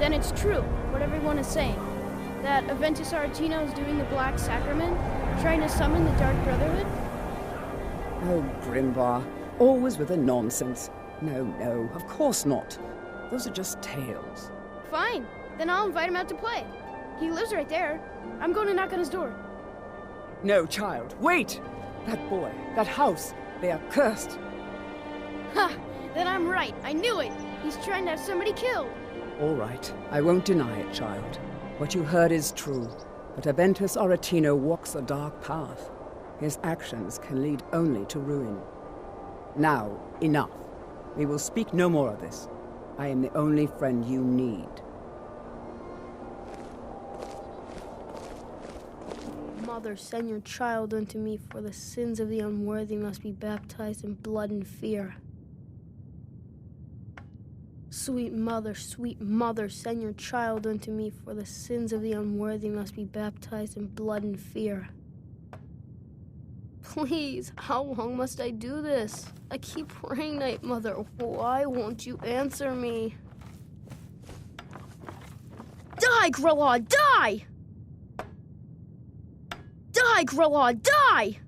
Then it's true, what everyone is saying. That Aventus Aretino is doing the Black Sacrament, trying to summon the Dark Brotherhood? Oh, Grimbar, always with the nonsense. No, of course not. Those are just tales. Fine, then I'll invite him out to play. He lives right there. I'm going to knock on his door. No, child, wait! That boy, that house, they are cursed. Ha! Then I'm right. I knew it. He's trying to have somebody killed. All right, I won't deny it, child. What you heard is true. But Aventus Aretino walks a dark path. His actions can lead only to ruin. Now, enough. We will speak no more of this. I am the only friend you need. Mother, send your child unto me, for the sins of the unworthy must be baptized in blood and fear. Sweet mother, send your child unto me, for the sins of the unworthy must be baptized in blood and fear. Please, how long must I do this? I keep praying, Night Mother. Why won't you answer me? Die, Grelod, die! Die, Grelod, die!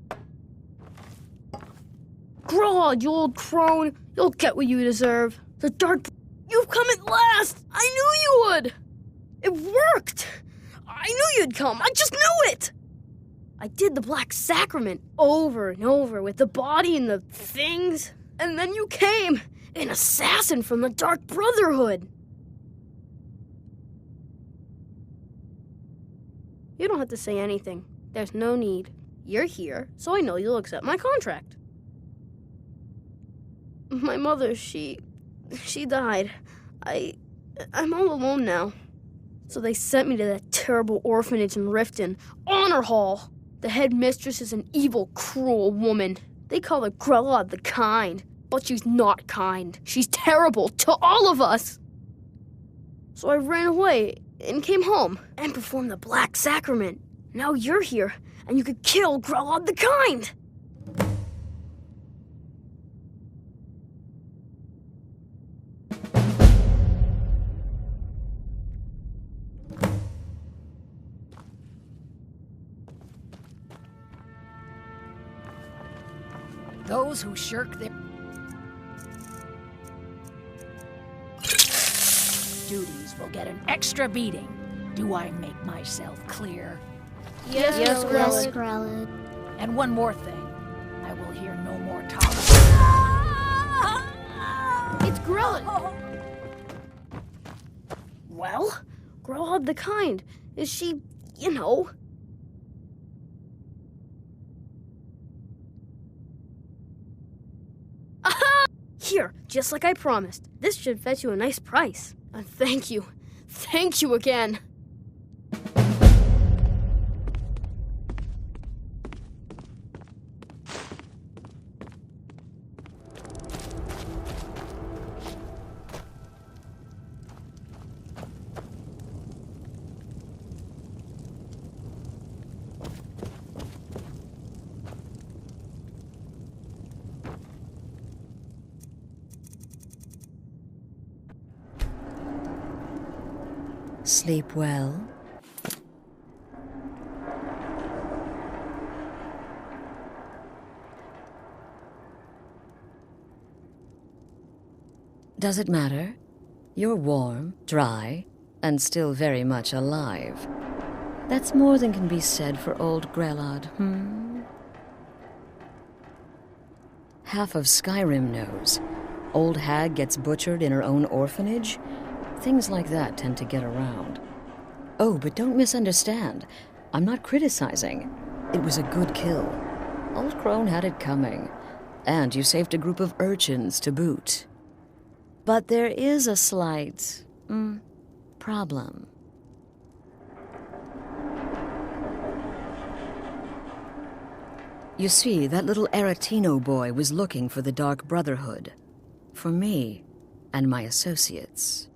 Grelod, you old crone, you'll get what you deserve. The dark... You've come at last! I knew you would! It worked! I knew you'd come, I just knew it! I did the Black Sacrament over and over with the body and the things, and then you came, an assassin from the Dark Brotherhood. You don't have to say anything. There's no need. You're here, so I know you'll accept my contract. My mother, she died. I'm all alone now. So they sent me to that terrible orphanage in Riften, Honor Hall. The headmistress is an evil, cruel woman. They call her Grelod the Kind, but she's not kind. She's terrible to all of us. So I ran away and came home and performed the Black Sacrament. Now you're here, and you could kill Grelod the Kind. Those who shirk their duties will get an extra beating. Do I make myself clear? Yes, Grelod. And one more thing. I will hear no more talk. It's Grelod. Well, Grelod the Kind. Is she, Aha! Here, just like I promised. This should fetch you a nice price. And thank you. Thank you again. Sleep well. Does it matter? You're warm, dry, and still very much alive. That's more than can be said for old Grelod, Half of Skyrim knows. Old hag gets butchered in her own orphanage. Things like that tend to get around. Oh, but don't misunderstand. I'm not criticizing. It was a good kill. Old Crone had it coming. And you saved a group of urchins to boot. But there is a slight, problem. You see, that little Aretino boy was looking for the Dark Brotherhood. For me and my associates.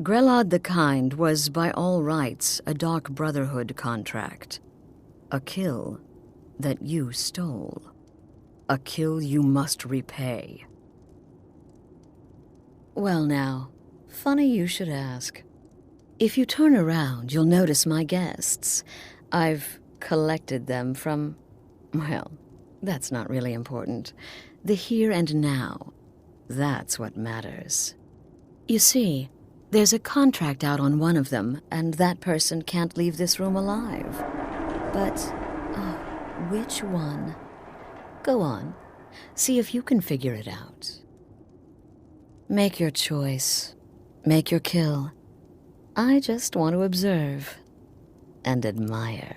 Grelod the Kind was, by all rights, a Dark Brotherhood contract. A kill that you stole. A kill you must repay. Well now, funny you should ask. If you turn around, you'll notice my guests. I've collected them from, well, that's not really important. The here and now. That's what matters. You see, there's a contract out on one of them, and that person can't leave this room alive. But, oh, which one? Go on. See if you can figure it out. Make your choice. Make your kill. I just want to observe and admire.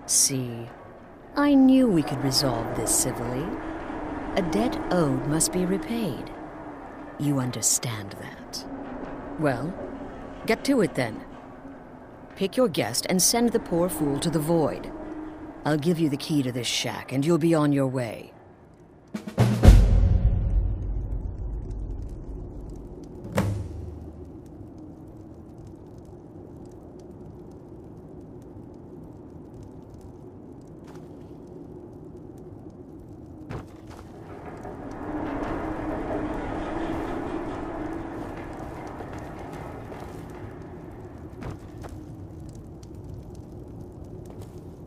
See, I knew we could resolve this civilly. A debt owed must be repaid. You understand that. Well, get to it then. Pick your guest and send the poor fool to the void. I'll give you the key to this shack and you'll be on your way.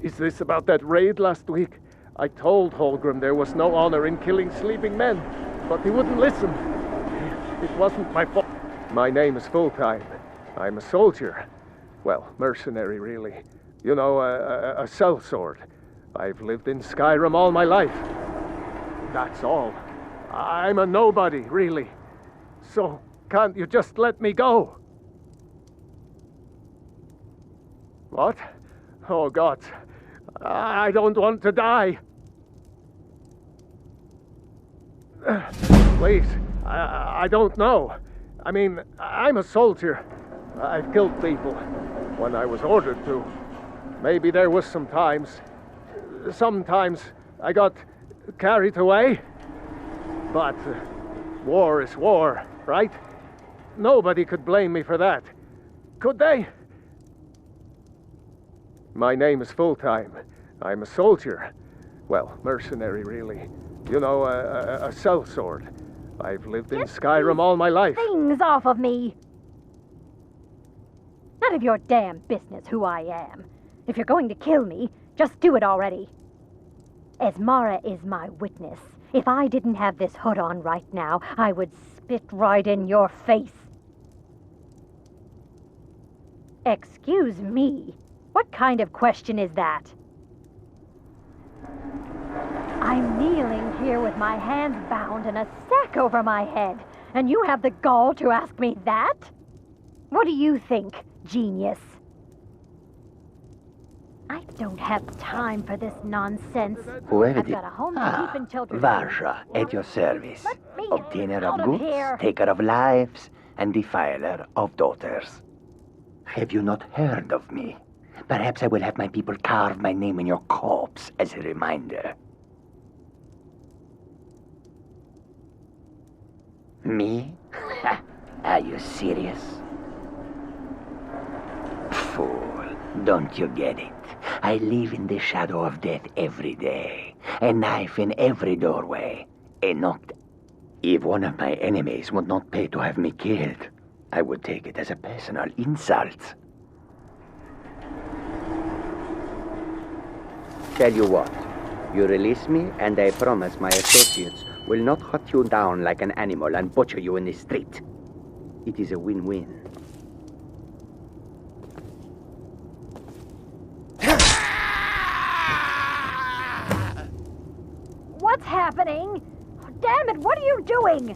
Is this about that raid last week? I told Holgrim there was no honor in killing sleeping men, but he wouldn't listen. It wasn't my fault. My name is Full-Time. I'm a soldier. Well, mercenary, really. You know, a sellsword. I've lived in Skyrim all my life. That's all. I'm a nobody, really. So, can't you just let me go? What? Oh, God. I don't want to die. Please, I don't know. I mean, I'm a soldier. I've killed people when I was ordered to. Maybe there was sometimes I got carried away. But war is war, right? Nobody could blame me for that. Could they? My name is Full-Time. I'm a soldier. Well, mercenary, really. You know, a sellsword. I've lived in Skyrim all my life. Things off of me! None of your damn business who I am. If you're going to kill me, just do it already. Esmara is my witness. If I didn't have this hood on right now, I would spit right in your face. Excuse me? What kind of question is that? I'm kneeling here with my hands bound and a sack over my head, and you have the gall to ask me that? What do you think, genius? I don't have time for this nonsense. I've got a home to keep and children. Varsha, at your service. Let me Obtainer out of goods, here. taker of lives, and defiler of daughters. Have you not heard of me? Perhaps I will have my people carve my name in your corpse as a reminder. Me? Are you serious? Fool, don't you get it? I live in the shadow of death every day. A knife in every doorway. A knocked. If one of my enemies would not pay to have me killed, I would take it as a personal insult. Tell you what, you release me and I promise my associates will not hunt you down like an animal and butcher you in the street. It is a win-win. What's happening? Oh, damn it, what are you doing?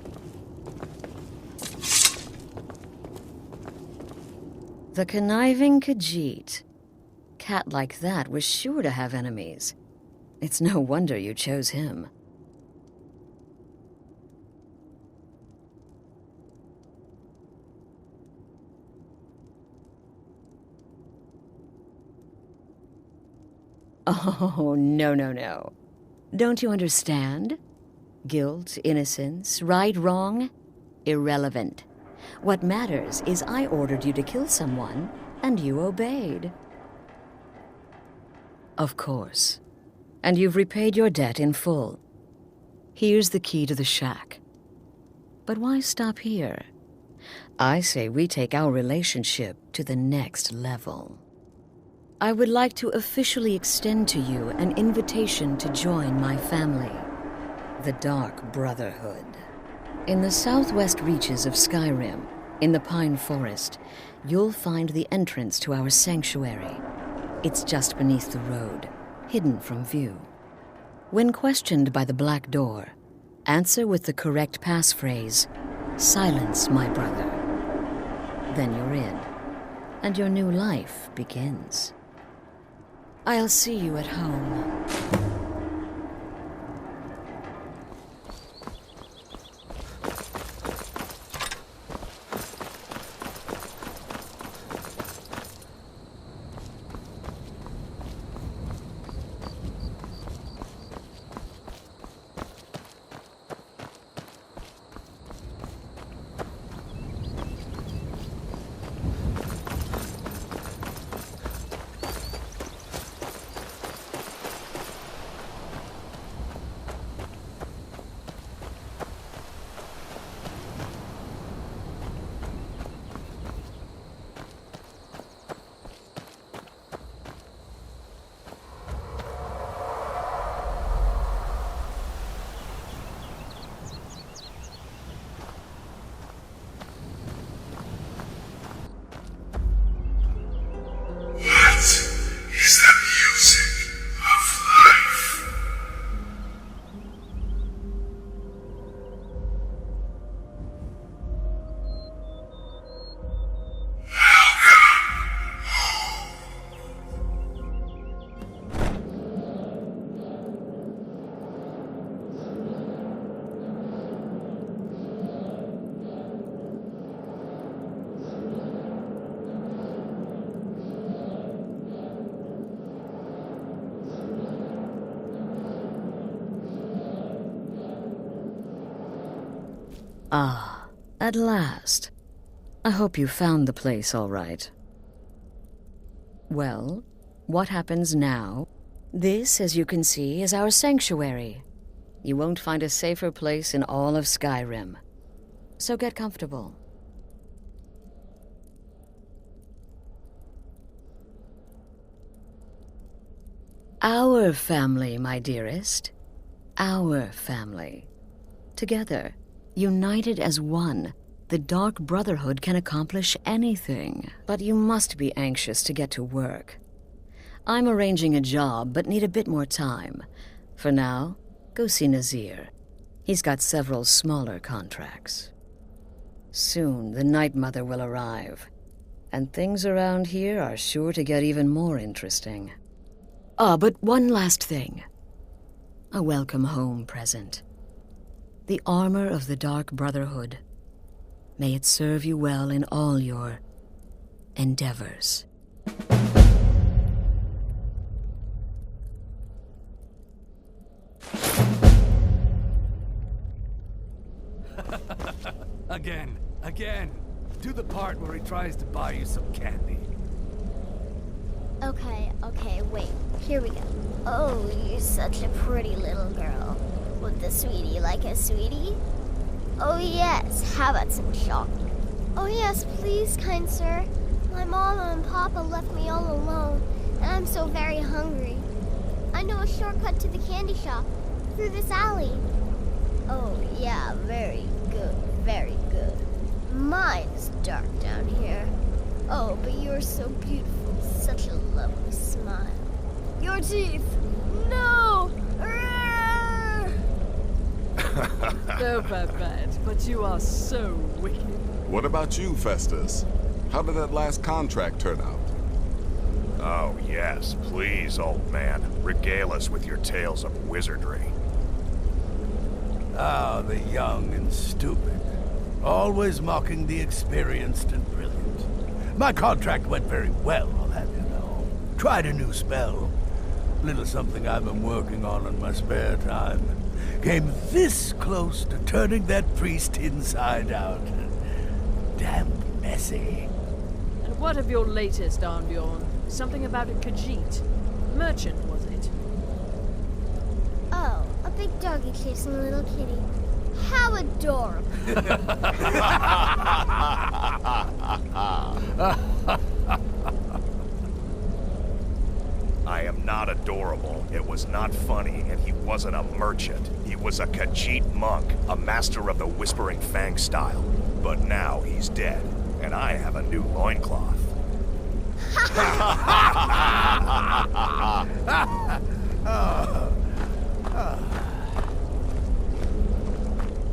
The conniving Khajiit. Cat like that was sure to have enemies. It's no wonder you chose him. Oh, no. Don't you understand? Guilt, innocence, right, wrong, irrelevant. What matters is I ordered you to kill someone, and you obeyed. Of course, and you've repaid your debt in full. Here's the key to the shack. But why stop here? I say we take our relationship to the next level. I would like to officially extend to you an invitation to join my family, the Dark Brotherhood. In the southwest reaches of Skyrim, in the Pine Forest, you'll find the entrance to our sanctuary. It's just beneath the road, hidden from view. When questioned by the Black Door, answer with the correct passphrase, "Silence, my brother." Then you're in, and your new life begins. I'll see you at home. Ah, at last. I hope you found the place all right. Well, what happens now? This, as you can see, is our sanctuary. You won't find a safer place in all of Skyrim. So get comfortable. Our family, my dearest. Our family. Together, united as one, the Dark Brotherhood can accomplish anything. But you must be anxious to get to work. I'm arranging a job, but need a bit more time. For now, go see Nazir. He's got several smaller contracts. Soon, the Night Mother will arrive, and things around here are sure to get even more interesting. But one last thing. A welcome home present. The armor of the Dark Brotherhood. May it serve you well in all your endeavors. Again. Do the part where he tries to buy you some candy. Okay, wait. Here we go. Oh, you're such a pretty little girl. Would the sweetie like a sweetie? Oh yes, how about some chocolate? Oh yes, please, kind sir. My mama and papa left me all alone, and I'm so very hungry. I know a shortcut to the candy shop, through this alley. Oh yeah, very good, very good. Mine's dark down here. Oh, but you're so beautiful, such a lovely smile. Your teeth! No! No, Babette, but you are so wicked. What about you, Festus? How did that last contract turn out? Oh, yes, please, old man. Regale us with your tales of wizardry. Ah, the young and stupid. Always mocking the experienced and brilliant. My contract went very well, I'll have you know. Tried a new spell. Little something I've been working on in my spare time. Came this close to turning that priest inside out. Damn messy. And what of your latest, Arnbjorn? Something about a Khajiit. Merchant, was it? doggy chasing a little kitty. How adorable. I am not adorable. It was not funny, and he wasn't a merchant. He was a Khajiit monk, a master of the Whispering Fang style. But now he's dead, and I have a new loincloth.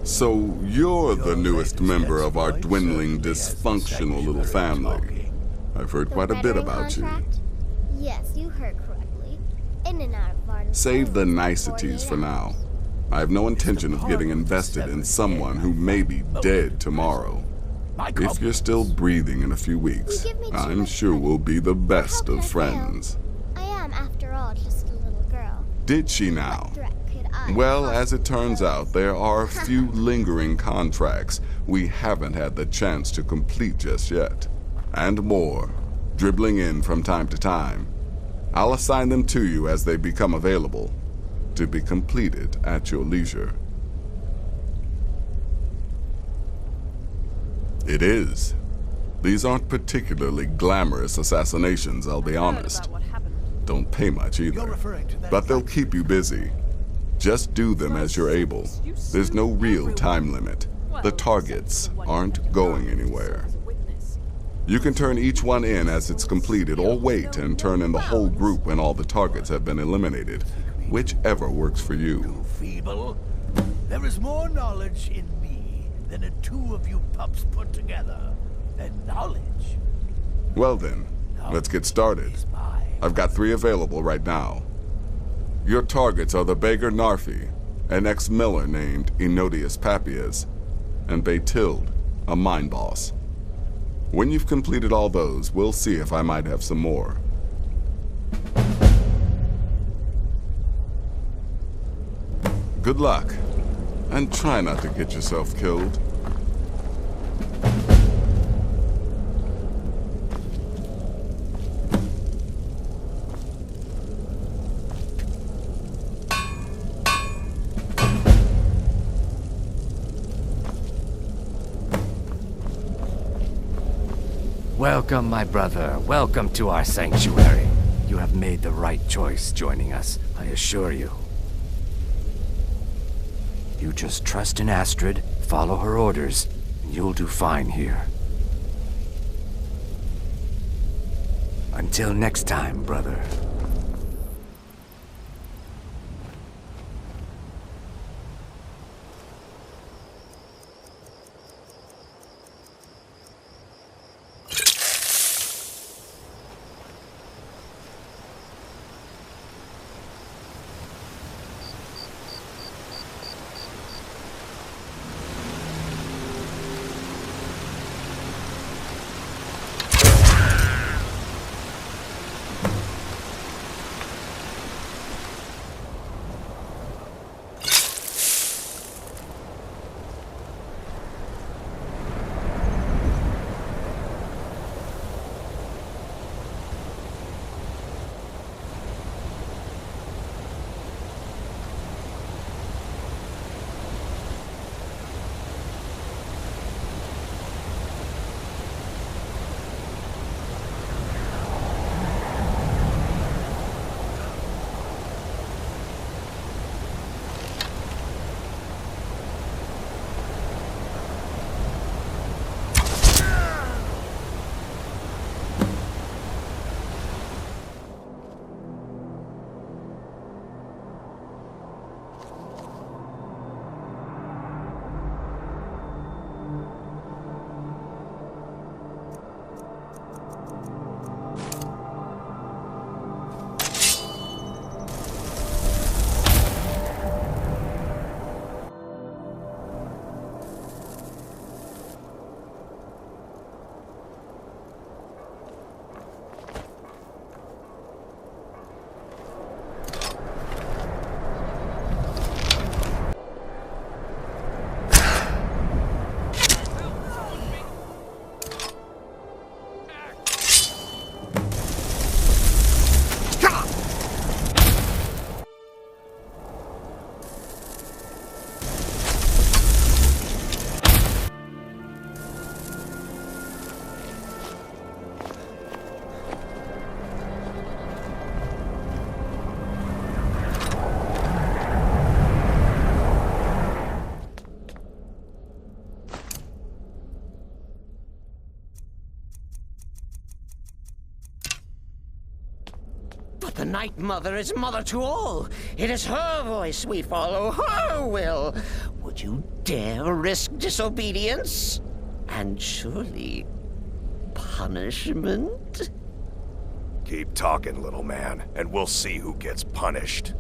So you're the newest member of our dwindling, dysfunctional little family. I've heard quite a bit about you. Yes, you heard correctly. In and out of Varden's Save the island niceties for 48 now. hours. I have no intention of getting invested in someone who may be dead tomorrow. If you're still breathing in a few weeks, I'm sure we'll be the best of friends. I am, after all, just a little girl. Did she now? What threat could I Well, as it possibly turns pose? out, there are a few lingering contracts we haven't had the chance to complete just yet. And more, dribbling in from time to time. I'll assign them to you as they become available, to be completed at your leisure. It is. These aren't particularly glamorous assassinations, I'll be honest. Don't pay much either, but they'll keep you busy. Just do them as you're able. There's no real time limit. The targets aren't going anywhere. You can turn each one in as it's completed, or wait and turn in the whole group when all the targets have been eliminated. Whichever works for you. Feeble. There is more knowledge in me than the two of you pups put together. And knowledge. Well then, let's get started. I've got 3 available right now. Your targets are the beggar Narfi, an ex-miller named Enodius Papias, and Baytild, a mine boss. When you've completed all those, we'll see if I might have some more. Good luck, and try not to get yourself killed. Welcome, my brother. Welcome to our sanctuary. You have made the right choice joining us, I assure you. You just trust in Astrid, follow her orders, and you'll do fine here. Until next time, brother. Night Mother is mother to all. It is her voice we follow, her will. Would you dare risk disobedience? And surely punishment? Keep talking, little man, and we'll see who gets punished.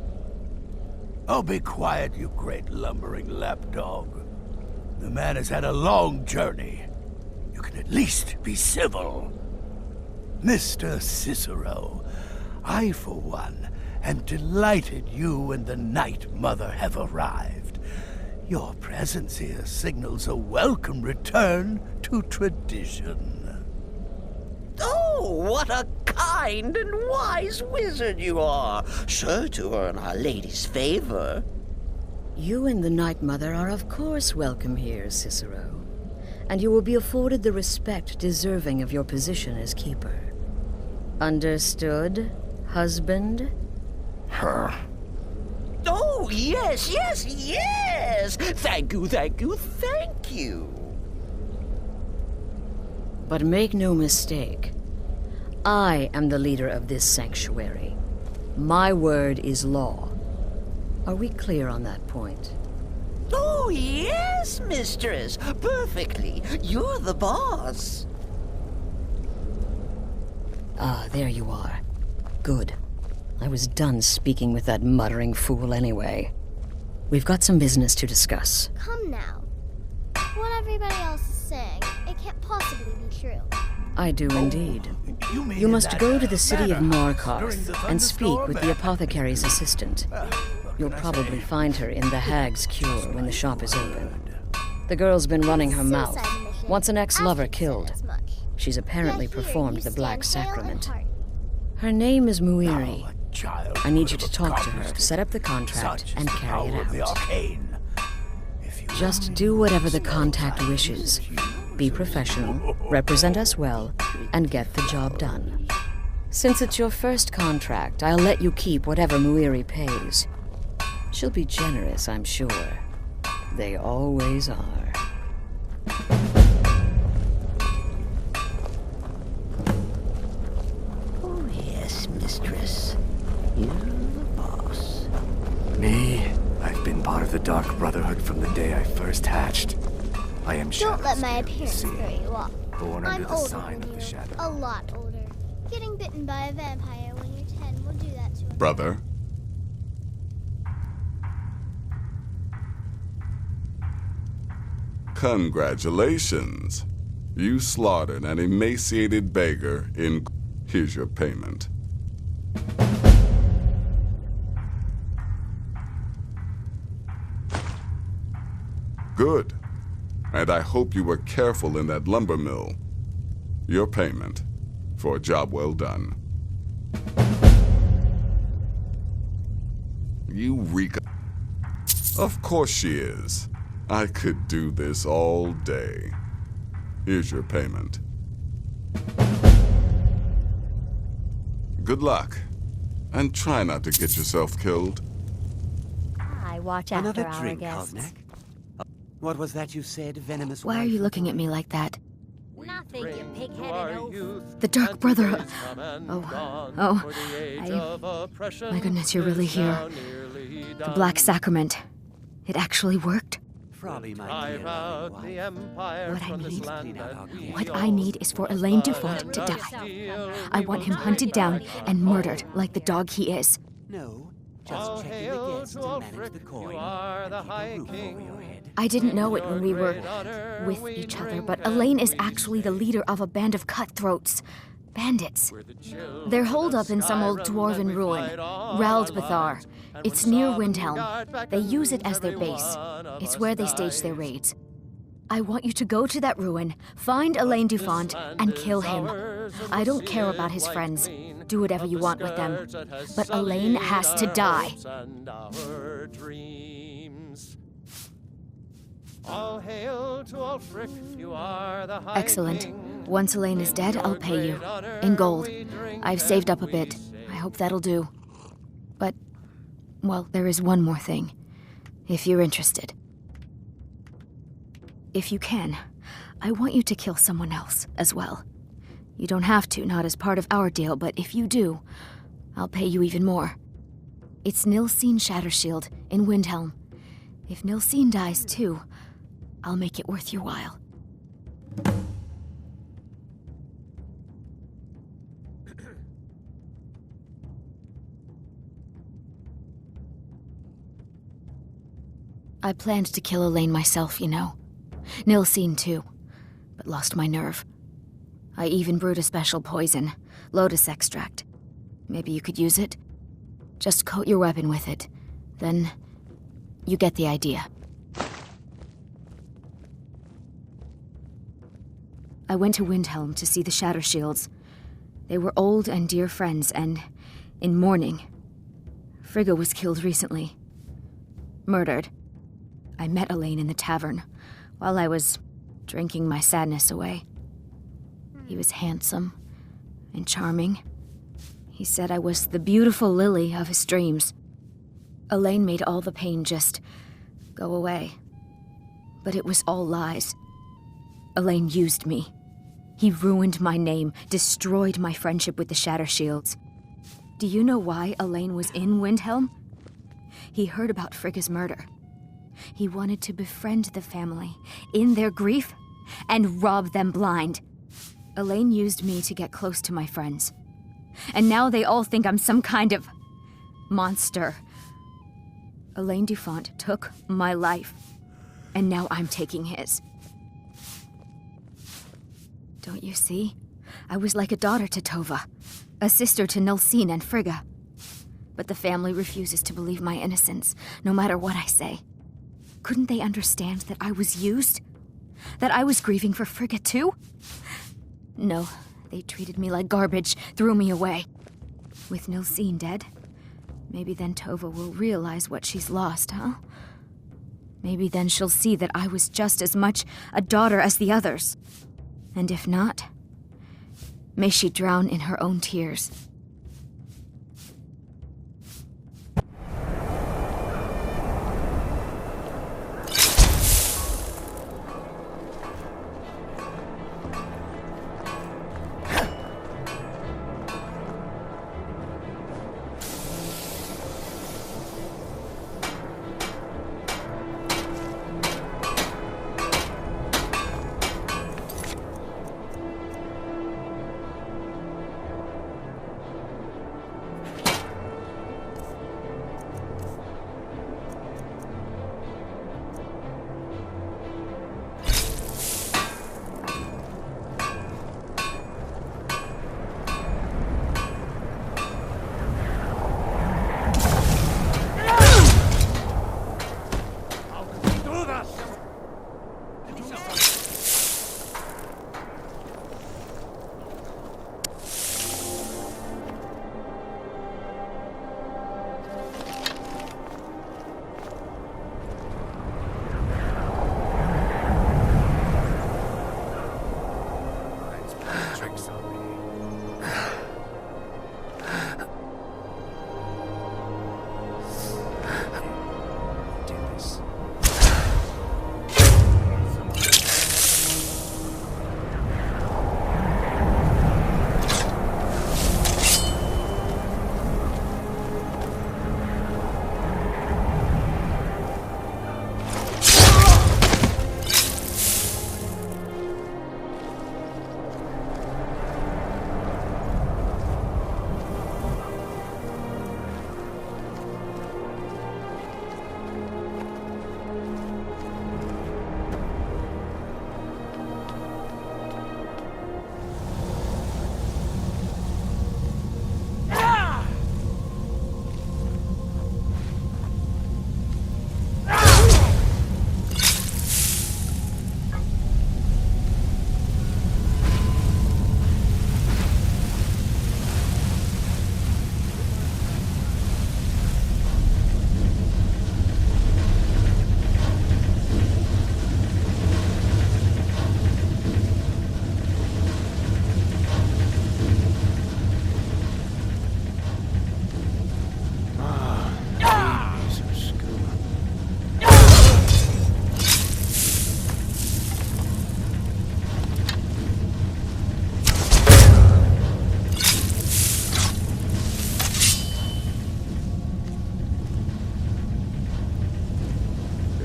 Oh, be quiet, you great lumbering lapdog. The man has had a long journey. You can at least be civil. Mr. Cicero, I, for one, am delighted you and the Night Mother have arrived. Your presence here signals a welcome return to tradition. Oh, what a kind and wise wizard you are, sure to earn Our Lady's favor. You and the Night Mother are of course welcome here, Cicero. And you will be afforded the respect deserving of your position as keeper. Understood, husband? Her. Oh, yes, yes, yes! Thank you, thank you, thank you! But make no mistake, I am the leader of this sanctuary. My word is law. Are we clear on that point? Oh, yes, mistress. Perfectly. You're the boss. Ah, there you are. Good. I was done speaking with that muttering fool anyway. We've got some business to discuss. Come now. What everybody else is saying, it can't possibly be true. I do indeed. You must go to the city of Markarth and speak with the apothecary's assistant. You'll probably find her in the Hag's Cure when the shop is open. The girl's been running her mouth. Wants an ex-lover killed. She's apparently performed the Black Sacrament. Her name is Muiri. I need you to talk to her, set up the contract, and carry it out. Just do whatever the contact wishes. Be professional, represent us well, and get the job done. Since it's your first contract, I'll let you keep whatever Muiri pays. She'll be generous, I'm sure. They always are. Oh, yes, mistress. You're the boss. Me? I've been part of the Dark Brotherhood from the day I first hatched. I am Don't let my appearance throw you off. Born I'm under the older sign than of the you. shadow. A lot older. Getting bitten by a vampire when you're 10 will do that to a Brother? Congratulations. You slaughtered an emaciated beggar in... Here's your payment. Good. And I hope you were careful in that lumber mill. Your payment for a job well done. Eureka. Of course she is. I could do this all day. Here's your payment. Good luck. And try not to get yourself killed. I watch after Another our drink, guests. Cognac? What was that you said, venomous Why are wife? you looking at me like that? Nothing, you pig-headed oaf. The Dark Brother. My goodness, you're really here. The Black Sacrament. It actually worked. Frolly, my dear lovely wife. What I need is for Elaine Dufont to die. I want him hunted down and murdered like the dog he is. No, just checking the guests and manage the coin and keep a roof over your head. I didn't know it when we were with each other, but Elaine is actually the leader of a band of cutthroats. Bandits. They're holed up in some old dwarven ruin, Raldbathar. It's near Windhelm. They use it as their base. It's where they stage their raids. I want you to go to that ruin, find Elaine Dufont, and kill him. I don't care about his friends. Do whatever you want with them. But Elaine has to die. Excellent. Once Elaine is dead, I'll pay you. In gold. I've saved up a bit. I hope that'll do. But, well, there is one more thing. If you're interested. If you can, I want you to kill someone else as well. You don't have to, not as part of our deal, but if you do, I'll pay you even more. It's Nilsine Shattershield in Windhelm. If Nilsine dies too, I'll make it worth your while. I planned to kill Elaine myself, you know. Nilsine too, but lost my nerve. I even brewed a special poison, lotus extract. Maybe you could use it? Just coat your weapon with it. Then, you get the idea. I went to Windhelm to see the Shattershields. They were old and dear friends, and in mourning. Frigga was killed recently. Murdered. I met Elaine in the tavern, while I was drinking my sadness away. He was handsome and charming. He said I was the beautiful lily of his dreams. Elaine made all the pain just go away. But it was all lies. Elaine used me. He ruined my name, destroyed my friendship with the Shattershields. Do you know why Elaine was in Windhelm? He heard about Frigga's murder. He wanted to befriend the family in their grief and rob them blind. Elaine used me to get close to my friends. And now they all think I'm some kind of monster. Elaine Dufont took my life, and now I'm taking his. Don't you see? I was like a daughter to Tova, a sister to Nilsine and Frigga. But the family refuses to believe my innocence, no matter what I say. Couldn't they understand that I was used? That I was grieving for Frigga too? No, they treated me like garbage, threw me away. With Nilsine dead, maybe then Tova will realize what she's lost, huh? Maybe then she'll see that I was just as much a daughter as the others. And if not, may she drown in her own tears.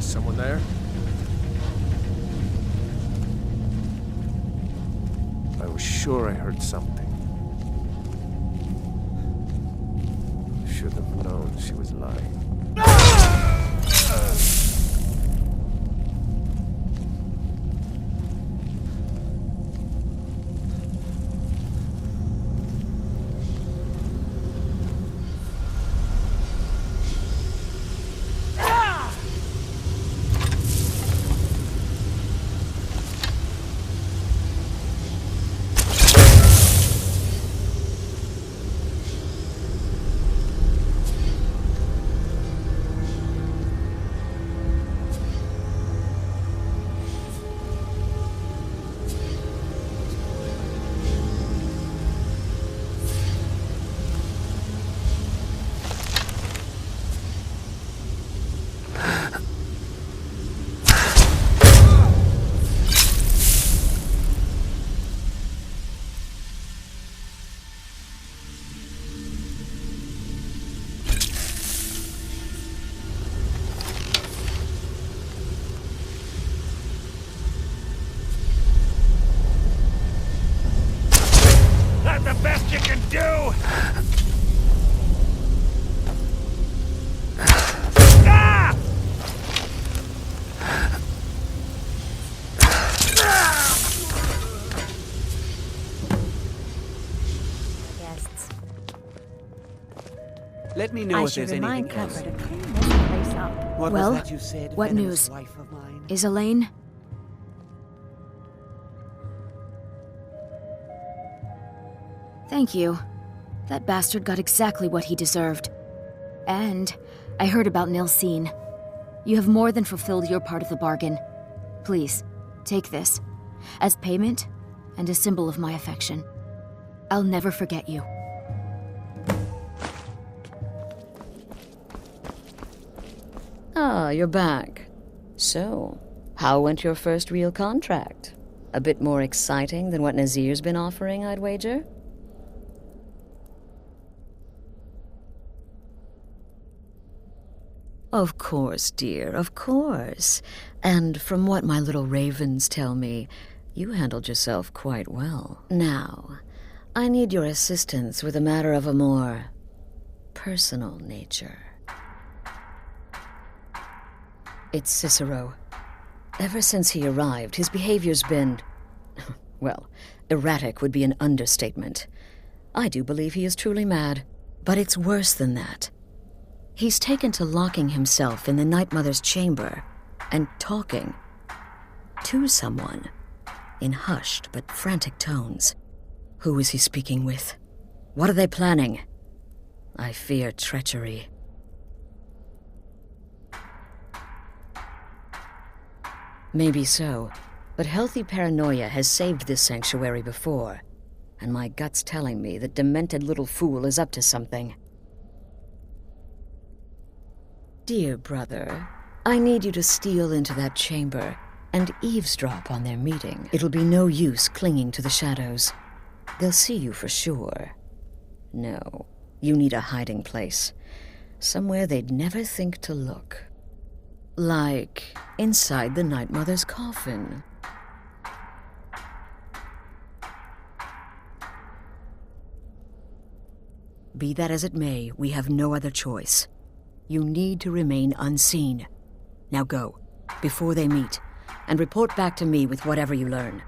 Someone there? I was sure I heard something. Should have known she was lying. Let me know if there's anything else. What well, was that you said, what venomous news? wife of mine? Is Elaine? Thank you. That bastard got exactly what he deserved. And I heard about Nilsine. You have more than fulfilled your part of the bargain. Please, take this. As payment, and a symbol of my affection. I'll never forget you. Ah, you're back. So, how went your first real contract? A bit more exciting than what Nazir's been offering, I'd wager? Of course, dear, of course. And from what my little ravens tell me, you handled yourself quite well. Now, I need your assistance with a matter of a more personal nature. It's Cicero. Ever since he arrived, his behavior's been, well, erratic would be an understatement. I do believe he is truly mad, but it's worse than that. He's taken to locking himself in the Night Mother's chamber and talking to someone in hushed but frantic tones. Who is he speaking with? What are they planning? I fear treachery. Maybe so, but healthy paranoia has saved this sanctuary before, and my gut's telling me that demented little fool is up to something. Dear brother, I need you to steal into that chamber and eavesdrop on their meeting. It'll be no use clinging to the shadows. They'll see you for sure. No, you need a hiding place. Somewhere they'd never think to look. Like inside the Night Mother's coffin. Be that as it may, we have no other choice. You need to remain unseen. Now go, before they meet, and report back to me with whatever you learn.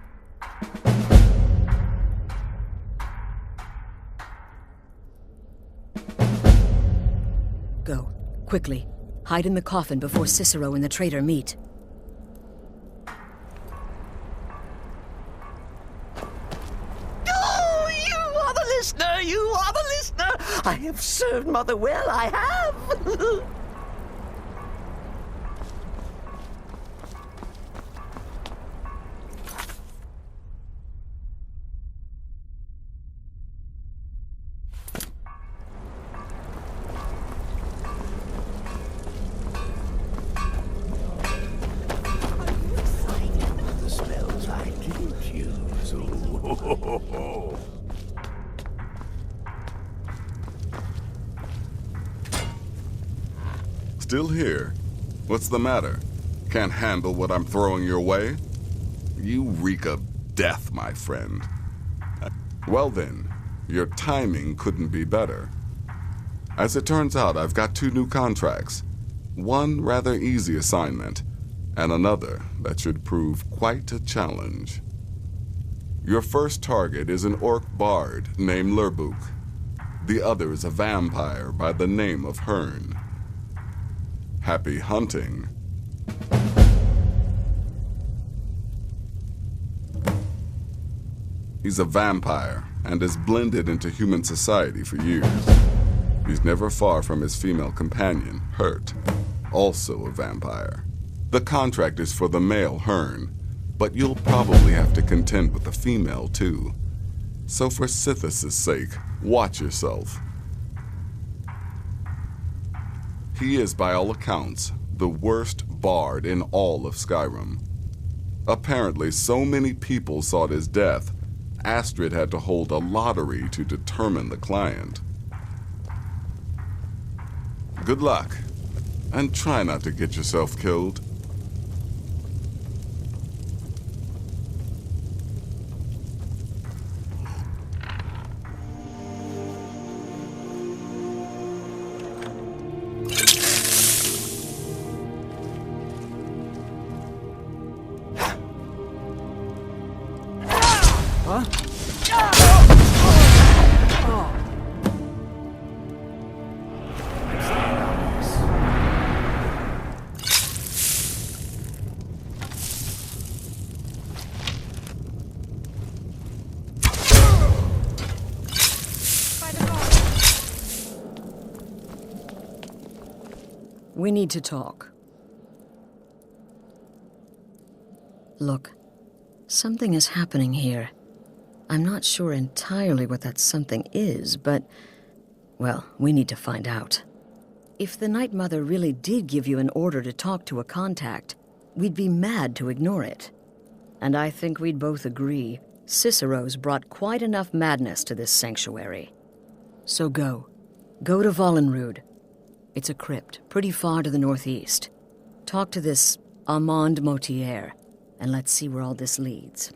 Go, quickly. Hide in the coffin before Cicero and the traitor meet. Oh, you are the listener! You are the listener! I have served Mother well, I have! Still here? What's the matter? Can't handle what I'm throwing your way? You reek of death, my friend. Well then, your timing couldn't be better. As it turns out, I've got 2 new contracts. One rather easy assignment, and another that should prove quite a challenge. Your first target is an orc bard named Lurbuk. The other is a vampire by the name of Hearn. Happy hunting. He's a vampire and has blended into human society for years. He's never far from his female companion, Hurt, also a vampire. The contract is for the male Hearn, but you'll probably have to contend with the female too. So for Sithis' sake, watch yourself. He is, by all accounts, the worst bard in all of Skyrim. Apparently, so many people sought his death, Astrid had to hold a lottery to determine the client. Good luck, and try not to get yourself killed. We need to talk. Look, something is happening here. I'm not sure entirely what that something is, but, well, we need to find out. If the Night Mother really did give you an order to talk to a contact, we'd be mad to ignore it. And I think we'd both agree Cicero's brought quite enough madness to this sanctuary. So go. Go to Vollenrud. It's a crypt, pretty far to the northeast. Talk to this Armand Motier, and let's see where all this leads,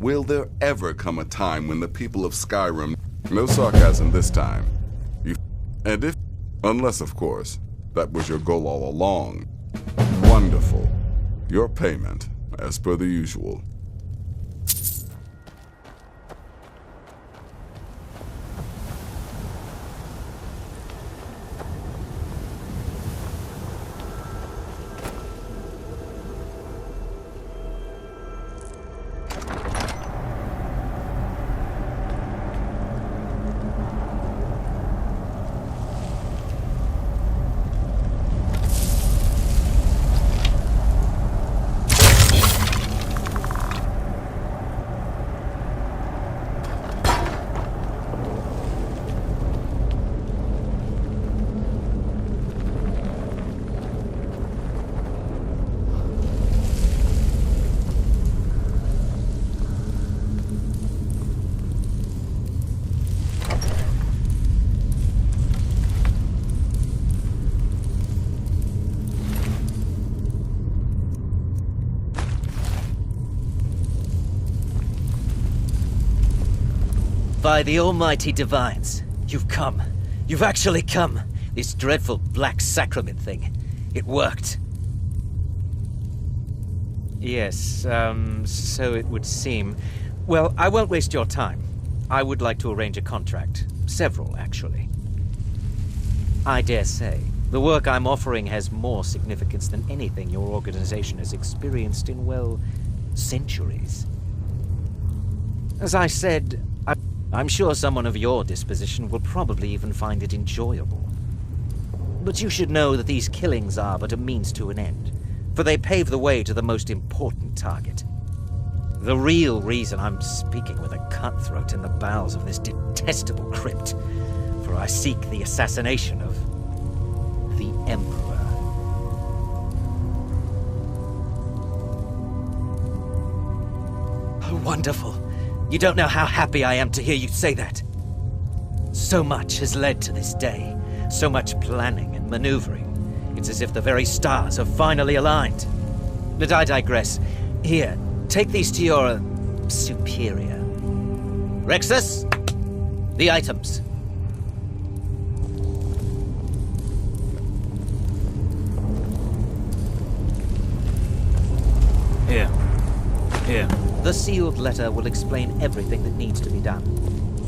Will there ever come a time when the people of Skyrim... No sarcasm this time. Unless, of course, that was your goal all along. Wonderful. Your payment, as per the usual. By the almighty divines, you've come. You've actually come. This dreadful black sacrament thing. It worked. Yes, so it would seem. Well, I won't waste your time. I would like to arrange a contract. Several, actually. I dare say, the work I'm offering has more significance than anything your organization has experienced in, well, centuries. As I said, I'm sure someone of your disposition will probably even find it enjoyable. But you should know that these killings are but a means to an end, for they pave the way to the most important target. The real reason I'm speaking with a cutthroat in the bowels of this detestable crypt, for I seek the assassination of the Emperor. Oh, wonderful. You don't know how happy I am to hear you say that. So much has led to this day. So much planning and maneuvering. It's as if the very stars have finally aligned. But I digress. Here, take these to your superior. Rexus, the items. Here. The sealed letter will explain everything that needs to be done.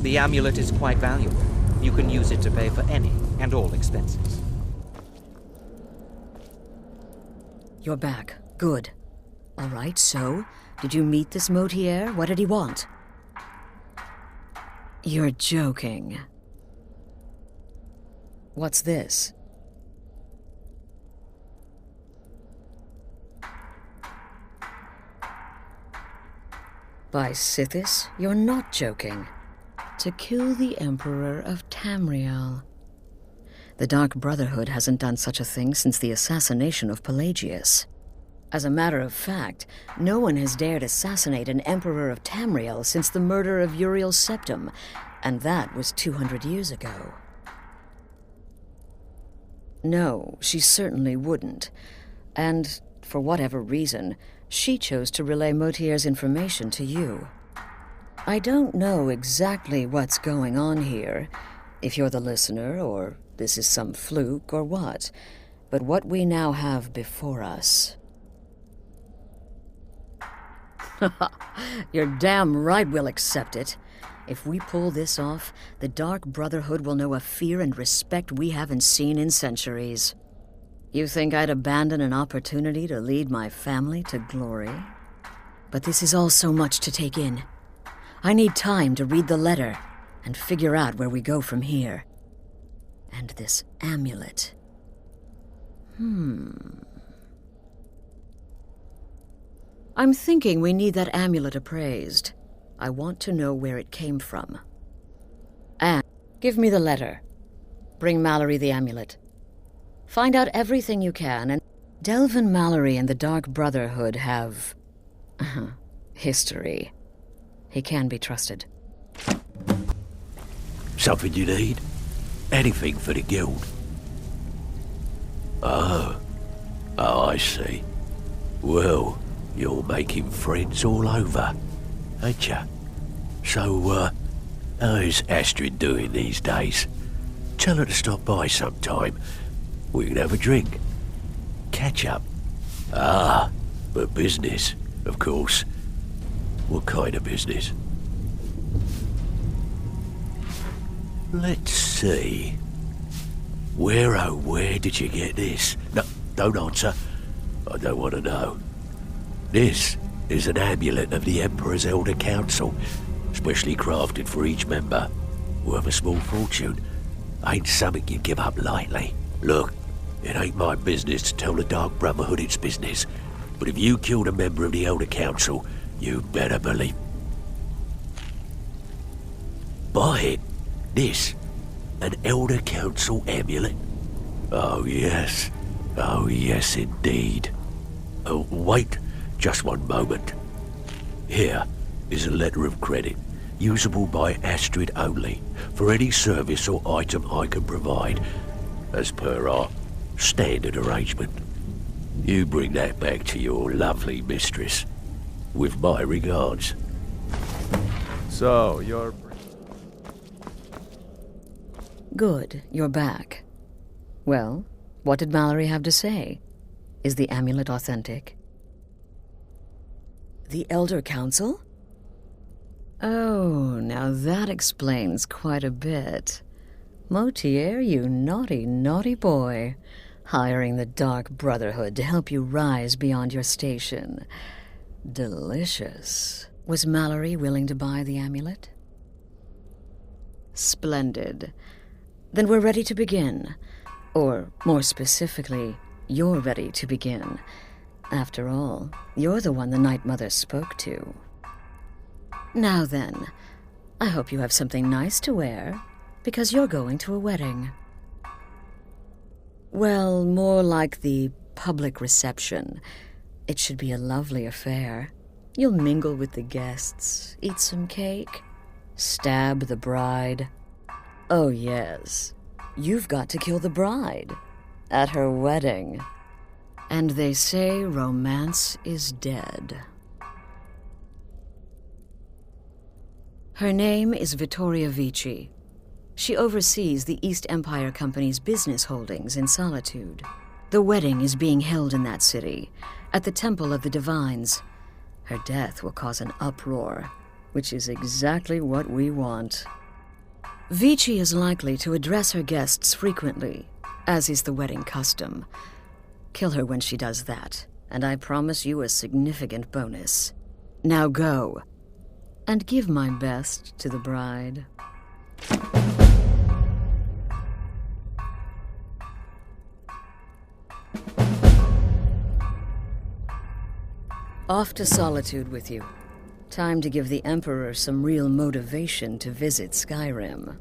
The amulet is quite valuable. You can use it to pay for any and all expenses. You're back. Good. All right, so, did you meet this Motier? What did he want? You're joking. What's this? By Sithis, you're not joking. To kill the Emperor of Tamriel. The Dark Brotherhood hasn't done such a thing since the assassination of Pelagius. As a matter of fact, no one has dared assassinate an Emperor of Tamriel since the murder of Uriel Septim, and that was 200 years ago. No, she certainly wouldn't. And, for whatever reason, she chose to relay Motier's information to you. I don't know exactly what's going on here, if you're the listener, or this is some fluke, or what. But what we now have before us... You're damn right we'll accept it. If we pull this off, the Dark Brotherhood will know a fear and respect we haven't seen in centuries. You think I'd abandon an opportunity to lead my family to glory? But this is all so much to take in. I need time to read the letter and figure out where we go from here. And this amulet. I'm thinking we need that amulet appraised. I want to know where it came from. And give me the letter. Bring Mallory the amulet. Find out everything you can, and Delvin Mallory and the Dark Brotherhood have... history. He can be trusted. Something you need? Anything for the guild? Oh, I see. Well, you're making friends all over, ain't ya? So, how's Astrid doing these days? Tell her to stop by sometime. We can have a drink. Catch up. Ah, but business, of course. What kind of business? Let's see. Where, oh, where did you get this? No, don't answer. I don't want to know. This is an amulet of the Emperor's Elder Council, specially crafted for each member. Worth a small fortune. Ain't something you give up lightly. Look, it ain't my business to tell the Dark Brotherhood its business, but if you killed a member of the Elder Council, you better believe... Buy it. This. An Elder Council amulet. Oh yes indeed. Oh, wait. Just one moment. Here is a letter of credit, usable by Astrid only, for any service or item I can provide, as per our standard arrangement. You bring that back to your lovely mistress, with my regards. So, you're... Good, you're back. Well, what did Mallory have to say? Is the amulet authentic? The Elder Council? Oh, now that explains quite a bit. Motier, you naughty, naughty boy. Hiring the Dark Brotherhood to help you rise beyond your station. Delicious. Was Mallory willing to buy the amulet? Splendid. Then we're ready to begin. Or, more specifically, you're ready to begin. After all, you're the one the Night Mother spoke to. Now then, I hope you have something nice to wear, because you're going to a wedding. Well, more like the public reception. It should be a lovely affair. You'll mingle with the guests, eat some cake, stab the bride. Oh yes, you've got to kill the bride at her wedding. And they say romance is dead. Her name is Vittoria Vici. She oversees the East Empire Company's business holdings in Solitude. The wedding is being held in that city, at the Temple of the Divines. Her death will cause an uproar, which is exactly what we want. Vici is likely to address her guests frequently, as is the wedding custom. Kill her when she does that, and I promise you a significant bonus. Now go, and give my best to the bride. Off to Solitude with you. Time to give the Emperor some real motivation to visit Skyrim.